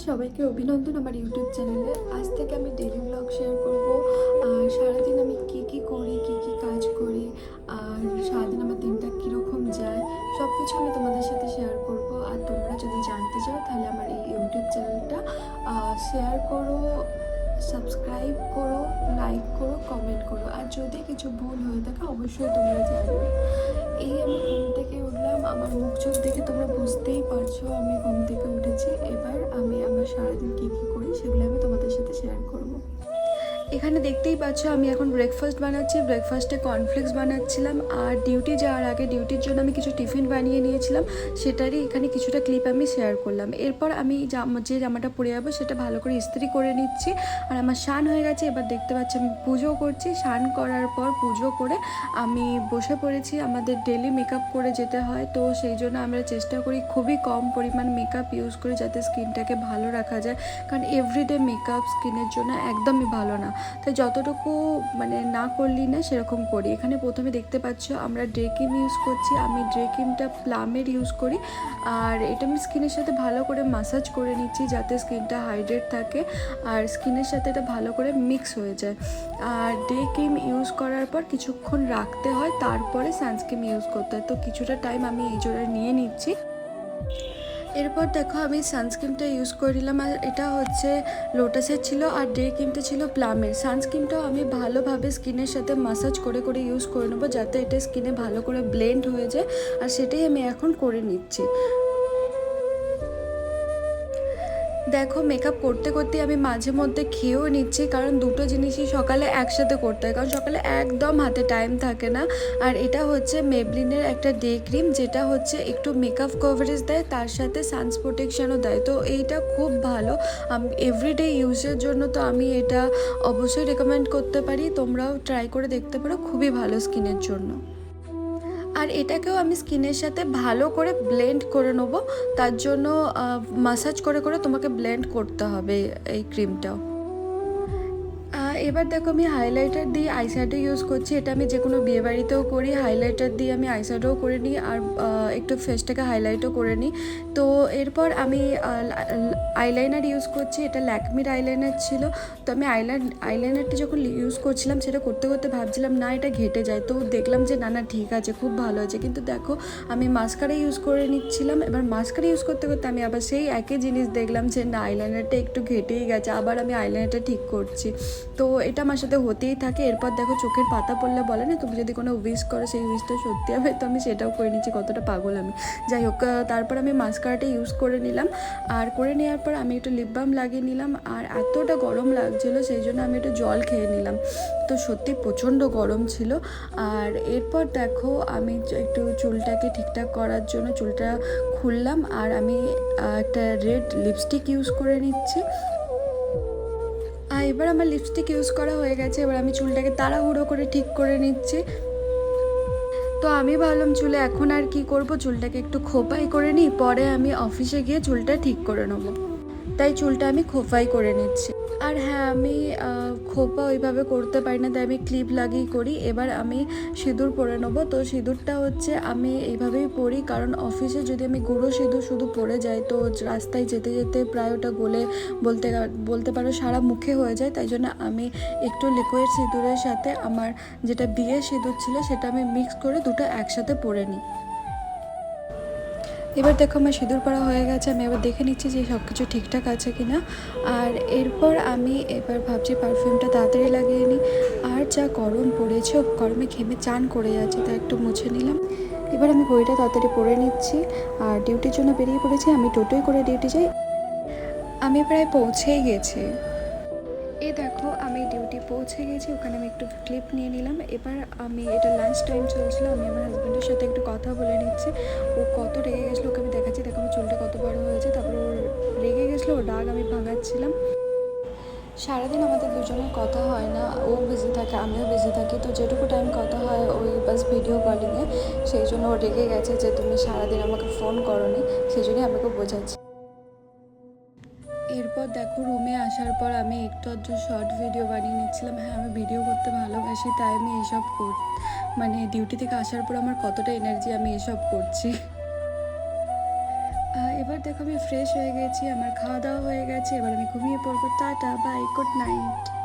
সবাইকে অভিনন্দন আমার ইউটিউব চ্যানেলে। আজ থেকে আমি ডেইলি ব্লগ শেয়ার করব। আর সারাদিন আমি কি করি, কি কাজ করি, আর সারাদিন আমার দিনটা কীরকম যায়, সব কিছু আমি তোমাদের সাথে শেয়ার করব। আর তোমরা যদি জানতে চাও তাহলে আমার এই ইউটিউব চ্যানেলটা শেয়ার করো, সাবস্ক্রাইব করো, লাইক করো, কমেন্ট করো। আর যদি কিছু ভুল হয়ে থাকে অবশ্যই তোমরা জানো। এই আমি ঘুম থেকে উঠলাম, আমার মুখ চোখ দেখে তোমরা বুঝতেই পারছো আমি ঘুম থেকে উঠেছি। এবার আমি আমার সারাদিন কী করি সেগুলো আমি তোমাদের সাথে শেয়ার করবো। এখানে দেখতেই পাচ্ছ আমি এখন ব্রেকফাস্ট বানাচ্ছি। ব্রেকফাস্টে কর্নফ্লেক্স বানাচ্ছিলাম। আর ডিউটি যাওয়ার আগে ডিউটির জন্য আমি কিছু টিফিন বানিয়ে নিয়েছিলাম, সেটারই এখানে কিছুটা ক্লিপ আমি শেয়ার করলাম। এরপর আমি যে জামাটা পরে যাবো সেটা ভালো করে ইস্ত্রি করে নিচ্ছি। আর আমার স্নান হয়ে গেছে। এবার দেখতে পাচ্ছি আমি পুজো করছি। স্নান করার পর পুজো করে আমি বসে পড়েছি। আমাদের ডেলি মেকআপ করে যেতে হয়, তো সেই জন্য আমরা চেষ্টা করি খুবই কম পরিমাণ মেকআপ ইউজ করি যাতে স্কিনটাকে ভালো রাখা যায়, কারণ এভরিডে মেকআপ স্কিনের জন্য একদমই ভালো না। তাই যতটুকু না করলি না সেরকম করি। এখানে প্রথমে দেখতে পাচ্ছ আমরা ডে ক্রিম ইউজ করছি। আমি ডে ক্রিমটা প্লামের ইউজ করি, আর এটা আমি স্কিনের সাথে ভালো করে মাসাজ করে নিচ্ছি যাতে স্কিনটা হাইড্রেট থাকে আর স্কিনের সাথে এটা ভালো করে মিক্স হয়ে যায়। আর ডে ক্রিম ইউজ করার পর কিছুক্ষণ রাখতে হয়, তারপরে সানস্ক্রিন ইউজ করতে হয়। তো কিছুটা টাইম আমি এই জন্য নিয়ে নিচ্ছি। এরপর দেখো আমি সানস্ক্রিনটা ইউজ করে নিলাম। আর এটা হচ্ছে লোটাসের ছিল, আর ডে ক্রিমটা ছিল প্লামের। সানস্ক্রিনটাও আমি ভালোভাবে স্কিনের সাথে মাসাজ করে ইউজ করে নেবো যাতে এটা স্কিনে ভালো করে ব্লেন্ড হয়ে যায়, আর সেটাই আমি এখন করে নিচ্ছি। দেখো মেকআপ করতে করতে আমি মাঝে মধ্যে খেয়েও নিচ্ছি, কারণ দুটো জিনিসই সকালে একসাথে করতে হয়, কারণ সকালে একদম হাতে টাইম থাকে না। আর এটা হচ্ছে মেবলিনের একটা ডে ক্রিম, যেটা হচ্ছে একটু মেকআপ কভারেজ দেয়, তার সাথে সানস প্রোটেকশানও দেয়। তো এইটা খুব ভালো, আমি এভরিডে ইউজের জন্য তো আমি এটা অবশ্যই রেকমেন্ড করতে পারি। তোমরাও ট্রাই করে দেখতে পারো, খুবই ভালো স্কিনের জন্য। আর এটাকেও আমি স্কিনের সাথে ভালো করে ব্লেন্ড করে নেবো, তার জন্য মাসাজ করে তোমাকে ব্লেন্ড করতে হবে এই ক্রিমটাও। এবার দেখো আমি হাইলাইটার দিয়ে আইশ্যাডো ইউজ করছি। এটা আমি যে কোনো বিয়েবাড়িতেও করি, হাইলাইটার দিয়ে আমি আইশ্যাডোও করে নিই আর একটু ফেসটাকে হাইলাইটও করে নিই। তো এরপর আমি আইলাইনার ইউজ করছি। এটা ল্যাকমির আইলাইনার ছিল। তো আমি আইলাইনারটি যখন ইউজ করছিলাম সেটা করতে ভাবছিলাম না এটা ঘেটে যায়, তো দেখলাম যে না ঠিক আছে, খুব ভালো আছে। কিন্তু দেখো আমি মাস্কারা ইউজ করে নিচ্ছিলাম। এবার মাস্কারা ইউজ করতে আমি আবার সেই একই জিনিস দেখলাম যে না আইলাইনারটা একটু ঘেটেই গেছে, আবার আমি আইলাইনারটা ঠিক করছি। তো এটা আমার সাথে হতেই থাকে। এরপর দেখো চোখের পাতা পড়লে বলে না, তুমি যদি কোনো উইশ করো সেই উইশটা সত্যি হবে, তো আমি সেটাও করে নিচ্ছি। কতটা পাগল আমি, যাই হোক। তারপর আমি মাস্কারাটা ইউজ করে নিলাম। আর করে নেওয়ার পর আমি একটু লিপ বাম লাগিয়ে নিলাম। আর এতটা গরম লাগছিলো সেই জন্য আমি একটু জল খেয়ে নিলাম। তো সত্যি প্রচণ্ড গরম ছিল। আর এরপর দেখো আমি একটু চুলটাকে ঠিকঠাক করার জন্য চুলটা খুললাম, আর আমি একটা রেড লিপস্টিক ইউজ করে নিচ্ছি। এবার আমার লিপস্টিক ইউজ করা হয়ে গেছে। এবার আমি চুলটাকে তাড়াহুড়ো করে ঠিক করে নিচ্ছি। তো আমি ভাবলাম চুলে এখন আর কি করব, চুলটাকে একটু খোপাই করে নিই, পরে আমি অফিসে গিয়ে চুলটা ঠিক করে নেবো। তাই চুলটা আমি খোপাই করে নিচ্ছি। আর হ্যাঁ, আমি খোপা ওইভাবে করতে পারি না, তাই আমি ক্লিপ লাগিয়ে করি। এবার আমি সিঁদুর পরে নেবো। তো সিঁদুরটা হচ্ছে আমি এইভাবেই পরি, কারণ অফিসে যদি আমি গুঁড়ো সিঁদুর শুধু পরে যাই তো রাস্তায় যেতে যেতে প্রায় ওটা গলে বলতে পারো সারা মুখে হয়ে যায়। তাই জন্য আমি একটু লিকুইড সিঁদুরের সাথে আমার যেটা বিয়ের সিঁদুর ছিল সেটা আমি মিক্স করে দুটো একসাথে পরে নিই। এবার দেখো আমার সিঁদুর পরা হয়ে গেছে। আমি এবার দেখে নিচ্ছি যে সব কিছু ঠিকঠাক আছে কিনা। আর এরপর আমি এবার ভাবছি পারফিউমটা তাড়াতাড়ি লাগিয়ে নিই। আর যা গরম পড়েছে, গরমে ঘেমে চান করে যাচ্ছে, তা একটু মুছে নিলাম। এবার আমি বইটা তাড়াতাড়ি পরে নিচ্ছি। আর ডিউটির জন্য বেরিয়ে পড়েছি। আমি টোটোয় করে ডিউটি যাই। আমি প্রায় পৌঁছেই গেছি। দেখো আমি ডিউটি পৌঁছে গেছি। ওখানে আমি একটু ক্লিপ নিয়ে নিলাম। এবার আমি এটা লাঞ্চ টাইম চলছিল, আমি আমার হাজব্যান্ডের সাথে একটু কথা বলে নিচ্ছি। ও কত রেগে গেছিলো ওকে আমি দেখাচ্ছি। দেখো আমার চুলটা কত বড় হয়েছে। তারপর ও রেগে গেছিলো, ওর রাগ আমি ভাঙাচ্ছিলাম। সারাদিন আমাদের দুজনের কথা হয় না, ও বিজি থাকে আমিও বিজি থাকি, তো যেটুকু টাইম কথা হয় ওই বাস ভিডিও কলিংয়ে। সেই জন্য ও রেগে গেছে যে তুমি সারাদিন আমাকে ফোন করোনি, সেই জন্যই আমাকে বোঝাচ্ছি। এরপর দেখো রুমে আসার পর আমি একটু আধটু শর্ট ভিডিও বানিয়ে নিচ্ছিলাম। হ্যাঁ, আমি ভিডিও করতে ভালোবাসি, তাই আমি এইসব ডিউটি থেকে আসার পর আমার কতটা এনার্জি আমি এসব করছি। এবার দেখো আমি ফ্রেশ হয়ে গেছি, আমার খাওয়া দাওয়া হয়ে গেছে, এবার আমি ঘুমিয়ে পড়বো। Tata, bye, good night.